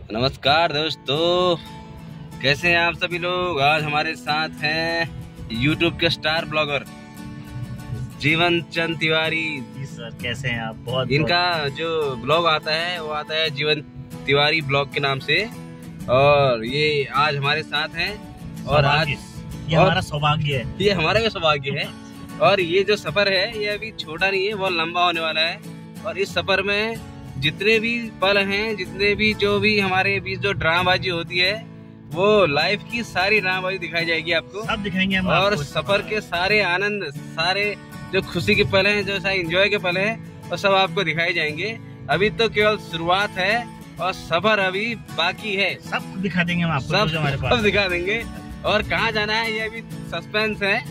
नमस्कार दोस्तों, कैसे हैं आप सभी लोग। आज हमारे साथ हैं YouTube के स्टार ब्लॉगर जीवन चंद तिवारी। जी सर, कैसे हैं आप? बहुत इनका जो ब्लॉग आता है वो आता है जीवन तिवारी ब्लॉग के नाम से, और ये आज हमारे साथ हैं। और आज ये हमारा सौभाग्य है, ये हमारा भी सौभाग्य है। और ये जो सफर है ये अभी छोटा नहीं है, बहुत लंबा होने वाला है। और इस सफर में जितने भी पल हैं, जितने भी जो भी हमारे बीच जो ड्रामाबाजी होती है, वो लाइफ की सारी ड्रामाबाजी दिखाई जाएगी आपको, सब दिखाएंगे हम और आपको। सफर के सारे आनंद, सारे जो खुशी के पल हैं, जो सारे एंजॉय के पल हैं, वो सब आपको दिखाए जाएंगे। अभी तो केवल शुरुआत है और सफर अभी बाकी है। सब दिखा देंगे हम आपको, सब जो हमारे पास सब दिखा देंगे। और कहाँ जाना है ये अभी सस्पेंस है,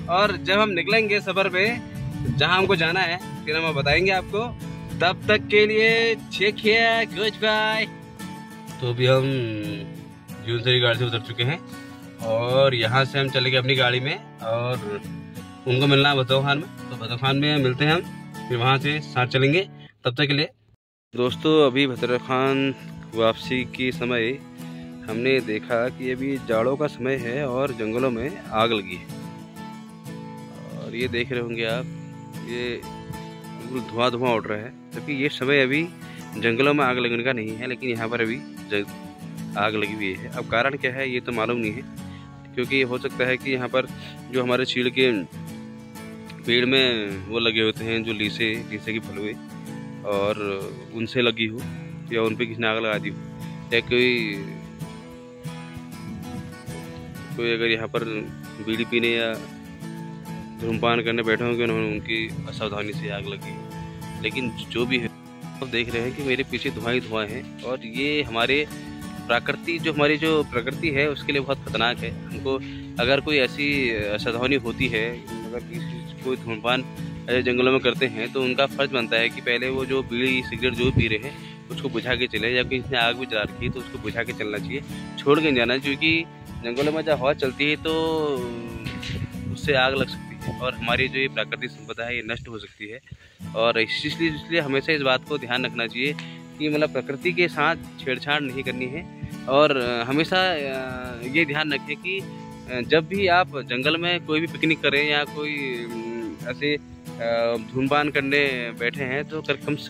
और जब हम निकलेंगे सफर पे जहाँ हमको जाना है फिर हम बताएंगे आपको। तब तक के लिए ठीक है, गुड बाय। तो अभी हम जीवनसरी गाड़ी से उतर चुके हैं और यहाँ से हम चलेंगे अपनी गाड़ी में, और उनको मिलना है भदौ खान में। तो भदौ खान में मिलते हैं हम, फिर वहाँ से साथ चलेंगे। तब तक के लिए दोस्तों, अभी भदौ खान वापसी की समय हमने देखा कि अभी जाड़ों का समय है और जंगलों में आग लगी है। और ये देख रहे होंगे आप, ये बिल्कुल धुआं धुआं उड़ रहा है, क्योंकि ये समय अभी जंगलों में आग लगने का नहीं है, लेकिन यहाँ पर अभी आग लगी हुई है। अब कारण क्या है ये तो मालूम नहीं है, क्योंकि हो सकता है कि यहाँ पर जो हमारे चीड़ के पेड़ में वो लगे होते हैं, जो लीसे की फलवे, और उनसे लगी हो, या उन पर किसी ने आग लगा दी हो, या कोई अगर यहाँ पर बीड़ी पीने या धूमपान करने बैठे होंगे, उन्होंने उनकी असावधानी से आग लगी। लेकिन जो भी है, तो देख रहे हैं कि मेरे पीछे धुआं ही धुआं है, और ये हमारी हमारी जो प्रकृति है उसके लिए बहुत खतरनाक है। हमको अगर कोई ऐसी असावधानी होती है, अगर कोई धूमपान जंगलों में करते हैं, तो उनका फर्ज बनता है कि पहले वो जो बीड़ी सिगरेट जो पी रहे हैं उसको बुझा के चले, या किसी ने आग भी जला रखी है तो उसको बुझा के चलना चाहिए, छोड़ के नहीं जाना। क्योंकि जंगलों में जब हवा चलती है तो उससे आग लग सकती है, और हमारी जो ये प्राकृतिक संपदा है ये नष्ट हो सकती है। और इसलिए हमेशा इस बात को ध्यान रखना चाहिए कि मतलब प्रकृति के साथ छेड़छाड़ नहीं करनी है। और हमेशा ये ध्यान रखें कि जब भी आप जंगल में कोई भी पिकनिक करें या कोई ऐसे धूमपान करने बैठे हैं, तो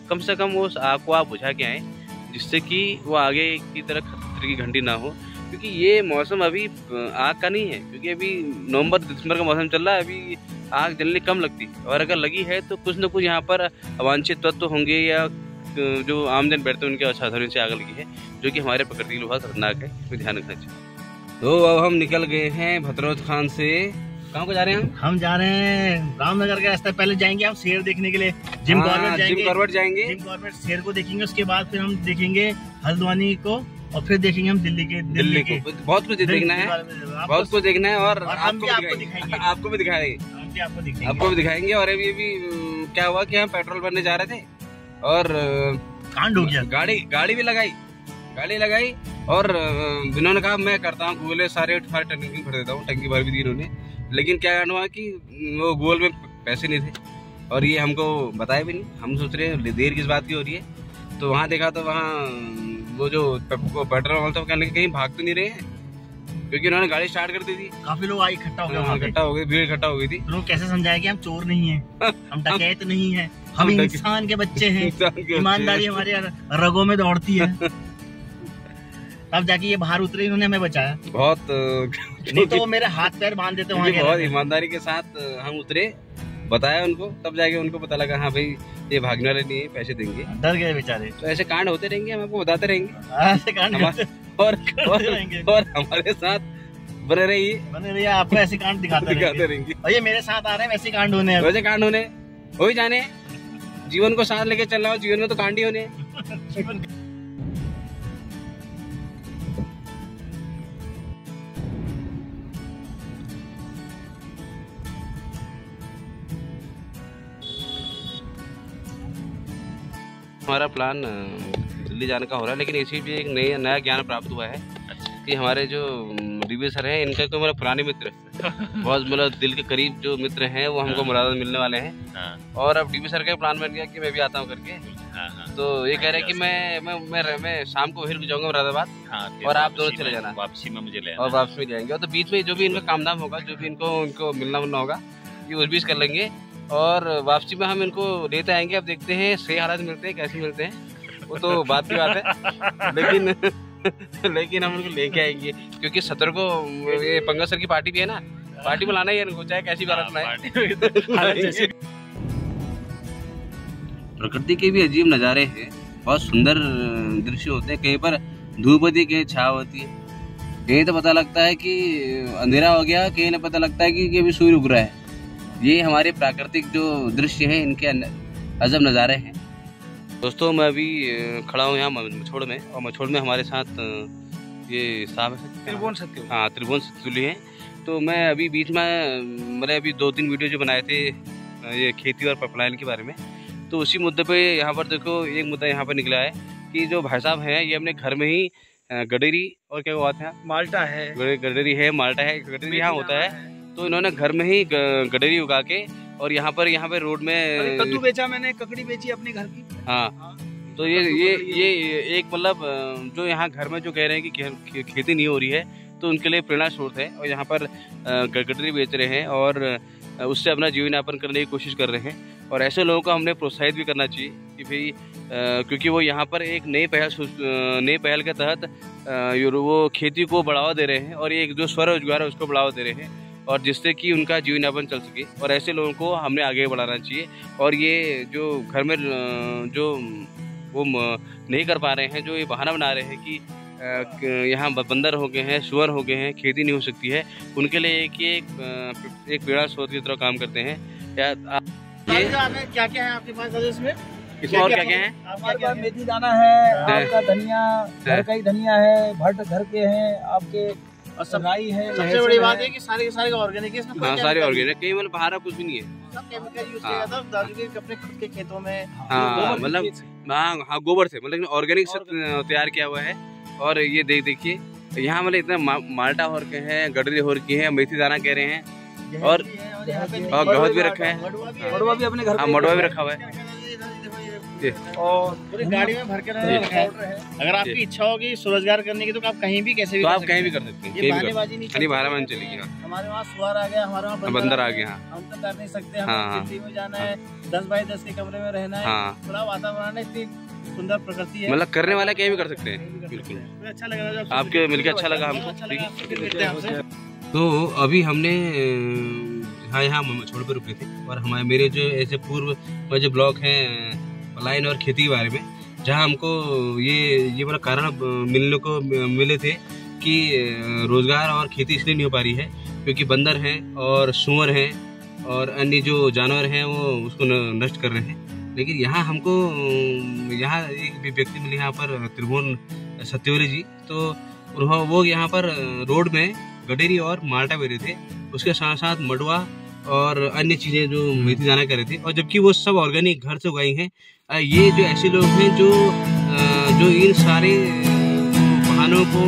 कम से कम उस आग को आप बुझा के आएँ, जिससे कि वो आगे की तरह खतरे की घंटी ना हो। क्योंकि ये मौसम अभी आग का नहीं है, क्योंकि अभी नवंबर दिसंबर का मौसम चल रहा है, अभी आग जलने कम लगती है। और अगर लगी है तो कुछ न कुछ यहाँ पर अवांछित तत्व होंगे, या जो आमजन बैठते हैं उनके असावधानी से आग लगी है, जो कि हमारे प्रकृति के लिए बहुत खतरनाक है, इसमें ध्यान रखना चाहिए। तो अब हम निकल गए हैं भदौ खान से। कहाँ को जा रहे हैं हम जा रहे हैं रामनगर का रास्ता। पहले जाएंगे हम शेर देखने के लिए, जिम कॉर्बेट जाएंगे, शेर को देखेंगे। उसके बाद फिर हम देखेंगे हल्द्वानी को, और फिर देखेंगे हम दिल्ली को। बहुत कुछ देखना है, बहुत कुछ देखना है, और आपको भी दिखाएंगे। और अभी क्या हुआ कि हम पेट्रोल भरने जा रहे थे और कांड हो गया। गाड़ी लगाई और इन्होंने कहा मैं करता हूँ गूगल, सारे टंकी भर देता हूँ। टंकी भर भी दी इन्होंने, लेकिन क्या हुआ कि वो गूगल में पैसे नहीं थे, और ये हमको बताया भी नहीं। हम सोच रहे हैं देर किस बात की हो रही है, तो वहाँ देखा तो वहाँ वो जो पेट्रोल वाला था, कहने कहीं भाग तो नहीं रहे हैं, क्योंकि उन्होंने गाड़ी स्टार्ट कर दी थी। काफी लोग इकट्ठा हो गए, भीड़ इकट्ठा हो गई थी। लोग कैसे समझाया कि हम चोर नहीं हैं, हम डकैत नहीं हैं, हम इंसान के बच्चे हैं, ईमानदारी हमारे रगों में दौड़ती है। तब जाके ये बाहर उतरे, इन्होंने हमें बचाया। बहुत नहीं तो वो मेरे हाथ पैर बांध देते वहाँ। बहुत ईमानदारी के साथ हम उतरे, बताया उनको, तब जाके उनको पता लगा हाँ भाई ये भागने वाले नहीं है, पैसे देंगे। डर गए बेचारे। तो ऐसे कांड होते रहेंगे, हम आपको बताते रहेंगे, ऐसे कांड और हमारे साथ बने रहिए, आपको ऐसे कांड दिखाते रहेंगे। और ये मेरे साथ आ रहे हैं, वैसे कांड होने, वैसे कांड होने हो ही जाने। जीवन को साथ लेके चल रहा हो, जीवन में तो कांड ही होने। हमारा प्लान दिल्ली जाने का हो रहा है, लेकिन इसी भी एक नया ज्ञान प्राप्त हुआ है कि हमारे जो डीबी सर हैं, इनका कोई मेरा पुराने मित्र बहुत मतलब दिल के करीब जो मित्र हैं वो हमको मुरादाबाद मिलने वाले हैं। और अब डीबी सर का प्लान बन गया कि मैं भी आता हूँ करके। तो ये कह रहे हैं कि मैं शाम को फिर जाऊंगा मुरादाबाद। हाँ, और आप दोनों चले जाना, वापसी में मुझे ले और वापसी में जाएंगे। और तो बीच में जो भी इनका काम धाम होगा, जो भी इनको मिलना मुलना होगा, ये उस बीच कर लेंगे। और वापसी में हम इनको लेते आएंगे। अब देखते हैं सही हालात मिलते हैं कैसे मिलते हैं, वो तो बात की बात है। लेकिन हम उनको लेके आएंगे, क्योंकि 17 को ये पंगा सर की पार्टी भी है ना, पार्टी में लाना ही है इनको, चाहे कैसी बात बनाए। प्रकृति के भी अजीब नज़ारे हैं, बहुत सुंदर दृश्य होते हैं। कहीं पर धूप होती है, कहीं छाव होती है, कहीं तो पता लगता है कि अंधेरा हो गया, कहीं ना पता लगता है कि अभी सूर्य उग रहा है। ये हमारे प्राकृतिक जो दृश्य हैं, इनके अजब नज़ारे हैं। दोस्तों मैं अभी खड़ा हूँ यहाँ मछोड़ में, और मछोड़ में हमारे साथ ये साहब है त्रिभुवन सत्य, हाँ त्रिभुवन सत्युली हैं। तो मैं अभी बीच में मैंने अभी 2-3 वीडियो जो बनाए थे ये खेती और पाइपलाइन के बारे में, तो उसी मुद्दे पे यहाँ पर देखो एक मुद्दा यहाँ पर निकला है कि जो भाई साहब हैं ये अपने घर में ही गडेरी और क्या बात है, माल्टा है, गडेरी है, माल्टा है, गडेरी यहाँ होता है। तो इन्होंने घर में ही गडेरी उगा के, और यहाँ पे रोड में कद्दू बेचा मैंने, ककड़ी बेची अपने घर की। हाँ, तो ये एक मतलब जो यहाँ घर में जो कह रहे हैं कि खेती नहीं हो रही है, तो उनके लिए प्रेरणा स्रोत है। और यहाँ पर गडरी बेच रहे हैं और उससे अपना जीवन यापन करने की कोशिश कर रहे हैं। और ऐसे लोगों को हमने प्रोत्साहित भी करना चाहिए कि भाई क्योंकि वो यहाँ पर एक नई पहल के तहत वो खेती को बढ़ावा दे रहे हैं, और एक जो स्वरोजगार है उसको बढ़ावा दे रहे हैं, और जिससे कि उनका जीवन यापन चल सके। और ऐसे लोगों को हमने आगे बढ़ाना चाहिए। और ये जो घर में जो वो नहीं कर पा रहे हैं, जो ये बहाना बना रहे हैं कि यहाँ बंदर हो गए हैं, सुअर हो गए हैं, खेती नहीं हो सकती है, उनके लिए एक पेड़ा स्रोत की तरह काम करते हैं। क्या क्या है आपके पास इसमें? इसमें और क्या क्या है? आपके पास मेथी दाना है, आपका धनिया घर का ही धनिया है, भट्ट घर के हैं आपके, और राई है। सबसे बड़ी बात है कि सारे के सारे ऑर्गेनिक है, हाँ सारे ऑर्गेनिक, कहीं मतलब बाहर कुछ भी नहीं है, सब केमिकल यूज किया जाता है दादू के अपने खुद के खेतों में। हाँ मतलब हाँ गोबर से, मतलब ऑर्गेनिक से तैयार किया हुआ है। और ये देखिए यहाँ मतलब इतना माल्टा हो रखे हैं, गडरी हो रखी है, मेथी दाना कह रहे हैं, और गहत भी रखा है, मड़वा भी अपने घर, हाँ मड़वा भी रखा हुआ है। और पूरी गाड़ी में भर के अगर आपकी इच्छा होगी स्वरोजगार करने की, तो आप कहीं भी कैसे भी, तो आप कहीं भी कर सकते हैं, ये बहानेबाजी नहीं, बहानेबाजी चलेगी। हमारे वहाँ सुअर आ गया, हमारे वहाँ बंदर आ गया, हम तो कर नहीं सकते। हमें दिल्ली में जाना है, 10 बाई 10 के कमरे में रहना है, खुला वातावरण है, इतनी सुंदर प्रकृति है, मतलब करने वाला कहीं भी कर सकते हैं। बिल्कुल अच्छा लगा आपके मिलकर, अच्छा लगा हमको। तो अभी हमने यहाँ मछोड़ पर रुके थे, और हमारे मेरे जो ऐसे पूर्व जो ब्लॉग हैं पलायन और खेती के बारे में, जहाँ हमको ये मतलब कारण मिले थे कि रोजगार और खेती इसलिए नहीं हो पा रही है क्योंकि बंदर हैं और सुअर हैं और अन्य जो जानवर हैं वो उसको नष्ट कर रहे हैं। लेकिन यहाँ हमको यहाँ एक व्यक्ति मिले यहाँ पर त्रिभुवन सत्योली जी, तो वो यहाँ पर रोड में गडेरी और माल्टा बेच रहे थे, उसके साथ साथ मडवा और अन्य चीजें जो मेथी दाना कर रहे थे, और जबकि वो सब ऑर्गेनिक घर से उगाई हैं। ये जो ऐसे लोग हैं जो इन सारे बहानों को,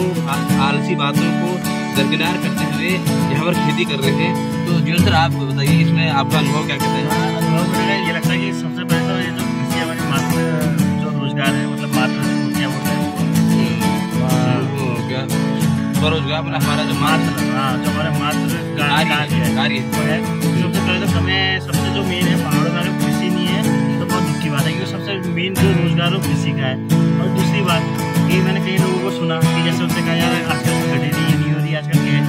आलसी बातों को दरकिनार करते हुए यहाँ पर खेती कर रहे हैं। तो जीवन सर आप बताइए, इसमें आपका अनुभव क्या कहता है? अनुभव मेरा ये लगता है कि सबसे पहले तो ये जो कृषि हमारी मात्र जो रोजगार है, मतलब मात्र क्या बोलते हैं क्या स्वरोजगार, मतलब हमारा जो मात्र, हाँ जो हमारा मात्र कार्य है, सबसे पहले तो हमें सबसे जो मेन है पहाड़ों में अगर कृषि नहीं है तो बहुत दुख की बात है, क्योंकि सबसे मेन जो रोजगार है कृषि का है। और दूसरी बात कि मैंने कई लोगों को सुना कि जैसे उनसे कहा यार आजकल गडेरी नहीं हो रही, आजकल क्या है,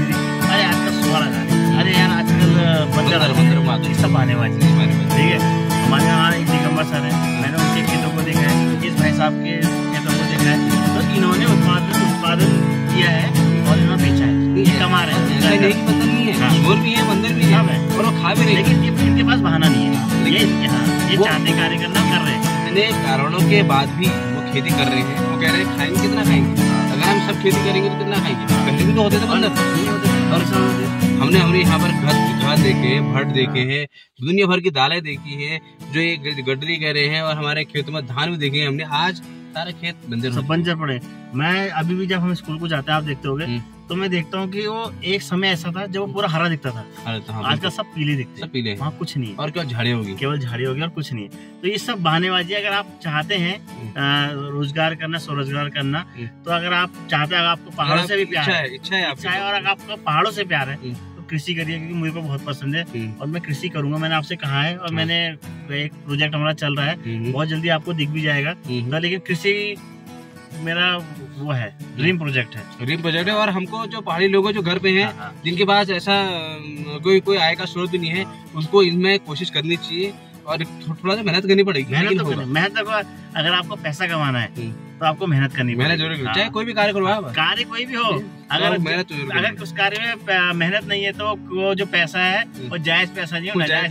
अरे आजकल सुअर आ जा रही, अरे यार आजकल बंदर सब आने वाली, ठीक है। हमारे यहाँ एक दिगंबर सर है, मैंने उनके खेतों को देखा है, इस भाई साहब के खेतों को देखा है, तो इन्होंने उत्पादन किया है और इन्होंने बेचा है, ये कमा रहे हैं। सुअर भी है, बंदर भी है, और वो खा भी रहे हैं, लेकिन इनके पास बहाना नहीं है, ये चाहते कार्य करना कर रहे हैं। अनेक कारणों के बाद भी वो खेती कर रहे हैं। वो कह रहे हैं खाएंगे कितना खाएंगे, अगर हम सब खेती करेंगे तो कितना खाएंगे, पहले भी तो होते थे बंदर। और हमने यहाँ पर घास देखे हैं, भट्ट देखे हैं, दुनिया भर की दालें देखी है, जो ये गडरी कह रहे हैं, और हमारे खेतों में धान भी देखे हैं हमने। आज सारे खेत बंजर पड़े। मैं अभी भी जब हम स्कूल को जाते हैं, आप देखते होगे तो मैं देखता हूँ कि वो एक समय ऐसा था जब वो पूरा हरा दिखता था। हाँ, आजकल सब पीले दिखते हैं, सब पीले, वहाँ कुछ नहीं है और क्या झाड़ी होगी, केवल झाड़ी होगी और कुछ नहीं है। तो ये सब बहानेबाजी। अगर आप चाहते हैं रोजगार करना, स्वरोजगार करना, तो अगर आप चाहते हैं, अगर आपको पहाड़ों से भी प्यार है, इच्छा है और अगर आपको पहाड़ों से प्यार है तो कृषि करिए, क्योंकि मुझे को बहुत पसंद है और मैं कृषि करूंगा। मैंने आपसे कहा है और मैंने एक प्रोजेक्ट हमारा चल रहा है, बहुत जल्दी आपको दिख भी जाएगा। लेकिन कृषि मेरा वो है, ड्रीम प्रोजेक्ट है। और हमको जो पहाड़ी लोग जो घर पे हैं, जिनके पास ऐसा कोई आय का स्रोत नहीं है, उनको इनमें कोशिश करनी चाहिए और थोड़ा सा मेहनत करनी पड़ेगी। मेहनत तो अगर आपको पैसा कमाना है तो आपको मेहनत करनी पड़ेगी, मेहनत जरूर, चाहे कोई भी कार्य करो, कार्य कोई भी हो। अगर अगर उस कार्य में मेहनत नहीं है तो वो जो पैसा है वो जायज पैसा नहीं है, नाजायज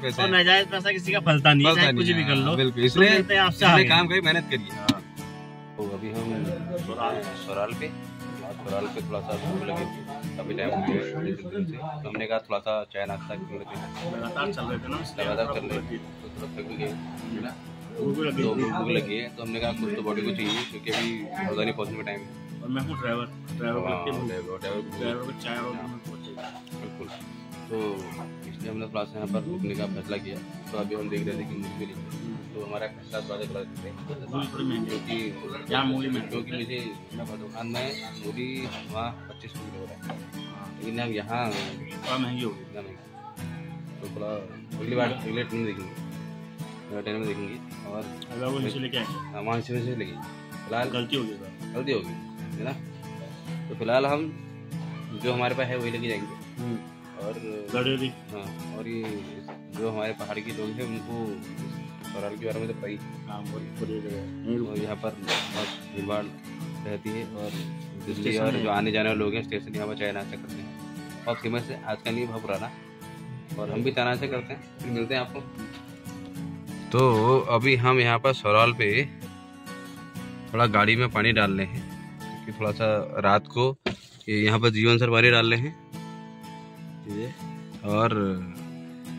पैसा, और नाजायज पैसा किसी का फलता नहीं है, चाहे कुछ भी कर लो। इसलिए आपसे काम करिए, मेहनत करिए। तो अभी हम सोराल पे थोड़ा सा भूख लगे, काफी टाइम हो गया, तो हमने कहा थोड़ा सा चाय नाश्ता कर लेते हैं। लगातार चल रहे थे ना, लगातार चल रहे थे तो थोड़ा थक भी गए ना, तो भूख लगी है, तो हमने कहा कुछ तो बॉडी को चाहिए, क्योंकि अभी राजधानी पहुंचने में टाइम है और मैं हूँ ड्राइवर को चाय और बिल्कुल। तो इसलिए हमने थोड़ा सा यहाँ पर रुकने का फैसला किया। तो अभी हम देख रहे थे कि मूली भी, तो हमारा खर्चा थोड़ा सा देते हैं, क्योंकि मुझे दुकान में मूली वहाँ 25 रुपये हो रहा है, लेकिन अब यहाँ थोड़ा महंगी होगी, इतना महंगी। तो थोड़ा अगली बार अगले ट्रेन में देखेंगे और वहाँ से लेके फिलहाल गलती होगी है ना। तो फिलहाल हम जो हमारे पास है वही लेके जाएंगे और हाँ, और ये जो हमारे पहाड़ के लोग हैं उनको सोराल के बारे में तो पता ही, और यहाँ पर बहुत भीड़ भाड़ रहती है और दिल्ली और जो आने जाने वाले लोग हैं स्टेशन यहाँ पर चाय नाश्ता करते हैं, बहुत फेमस है, आज का नहीं बहुत पुराना, और हम भी चाय नाश्ता करते हैं। फिर मिलते हैं आपको। तो अभी हम यहाँ पर सोराल पे थोड़ा गाड़ी में पानी डाल रहे हैं, क्योंकि थोड़ा सा रात को यहाँ पर जीवन सर पानी डाल रहे हैं, और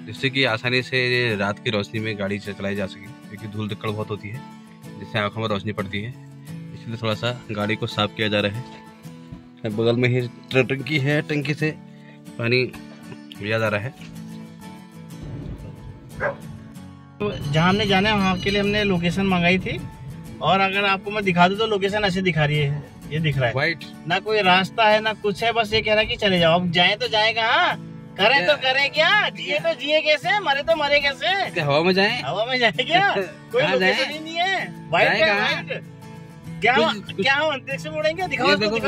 जिससे कि आसानी से रात की रोशनी में गाड़ी चलाई जा सके, क्योंकि धूल धक्कड़ बहुत होती है जिससे आंखों में रोशनी पड़ती है। इसलिए थोड़ा सा गाड़ी को साफ किया जा रहा है। बगल में ही टंकी है, टंकी से पानी लिया जा रहा है। तो जहाँ हमने जाना है वहाँ के लिए हमने लोकेशन मंगाई थी, और अगर आपको मैं दिखा दूँ तो लोकेशन ऐसे दिखा रही है, ये दिख रहा है व्हाइट, ना कोई रास्ता है ना कुछ है, बस ये कह रहा है कि चले जाओ। अब जाए तो जाए कहाँ, करें तो करें क्या, जिए तो जिए कैसे, मरे तो मरे कैसे, हवा में जाए, हवा में जाए क्या, कोई लोकेशन ही नहीं है। व्हाइट है, क्या हम अंतरिक्ष में उड़ेंगे, दिखाओ, देखो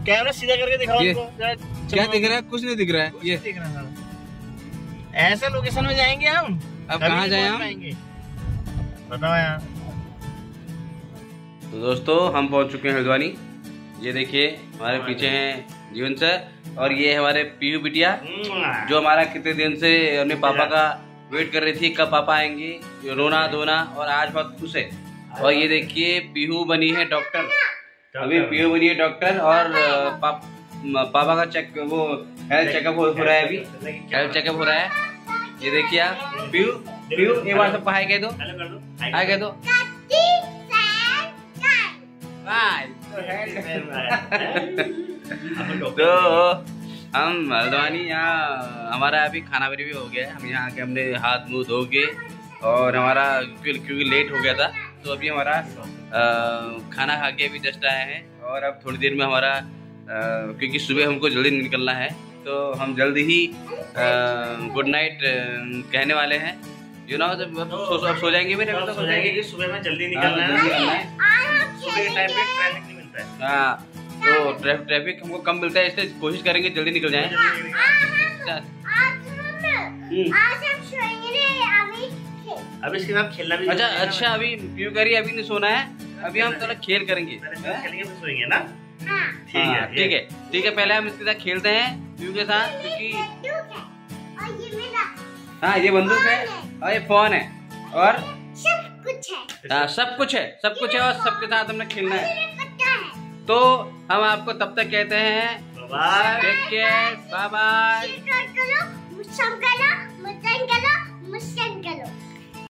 कैमरा सीधा करके दिखाओ उनको, क्या दिख रहा है, कुछ नहीं दिख रहा है, ये दिख रहा है। ऐसे लोकेशन में जाएंगे हम, अब कहाँ जाए हम, बताओ यार। तो दोस्तों हम पहुंच चुके हैं हल्द्वानी। ये देखिए हमारे पीछे हैं जीवन सर, और ये हमारे पीयू बिटिया, जो हमारा कितने दिन से अपने पापा का वेट कर रही थी, कब पापा आएंगे, रोना धोना, और आज बहुत खुश है। और ये देखिए पीहू बनी है डॉक्टर, अभी पीहू बनी है डॉक्टर, और पापा का वो हेल्थ चेकअप हो रहा है, अभी हेल्थ चेकअप हो रहा है। ये देखिए आप पीहू एक बार सबको हाय कह दो, हाय कह दो। तो हम हल्द्वानी यहाँ हमारा अभी खाना भी हो गया है, हम यहाँ आके हमने हाथ मुंह धो के, और हमारा क्योंकि लेट हो गया था, तो अभी हमारा खाना खा के अभी जस्ट आए हैं। और अब थोड़ी देर में हमारा क्योंकि सुबह हमको जल्दी निकलना है, तो हम जल्दी ही गुड नाइट कहने वाले हैं। यू नो अब सो जाएंगे मेरे, तो सो जाएंगे कि सुबह में जल्दी निकलना है, सुबह के टाइम पे ट्रैफिक नहीं मिलता है। हाँ, तो ट्रैफिक हमको कम मिलता है, इसलिए कोशिश करेंगे जल्दी निकल जाएं। अब इसके साथ खेलना भी। अच्छा अभी क्यों करिए, अभी नहीं सोना है, अभी हम थोड़ा खेल करेंगे, सोएंगे ना। ठीक है, पहले हम इसके साथ खेलते हैं क्यों के साथ, क्योंकि हाँ ये बंदूक है और ये फोन है और सब कुछ है, हाँ सब कुछ है और सबके साथ हमने खेलना है। तो हम आपको तब तक कहते हैं टेक केयर, बाय बाय।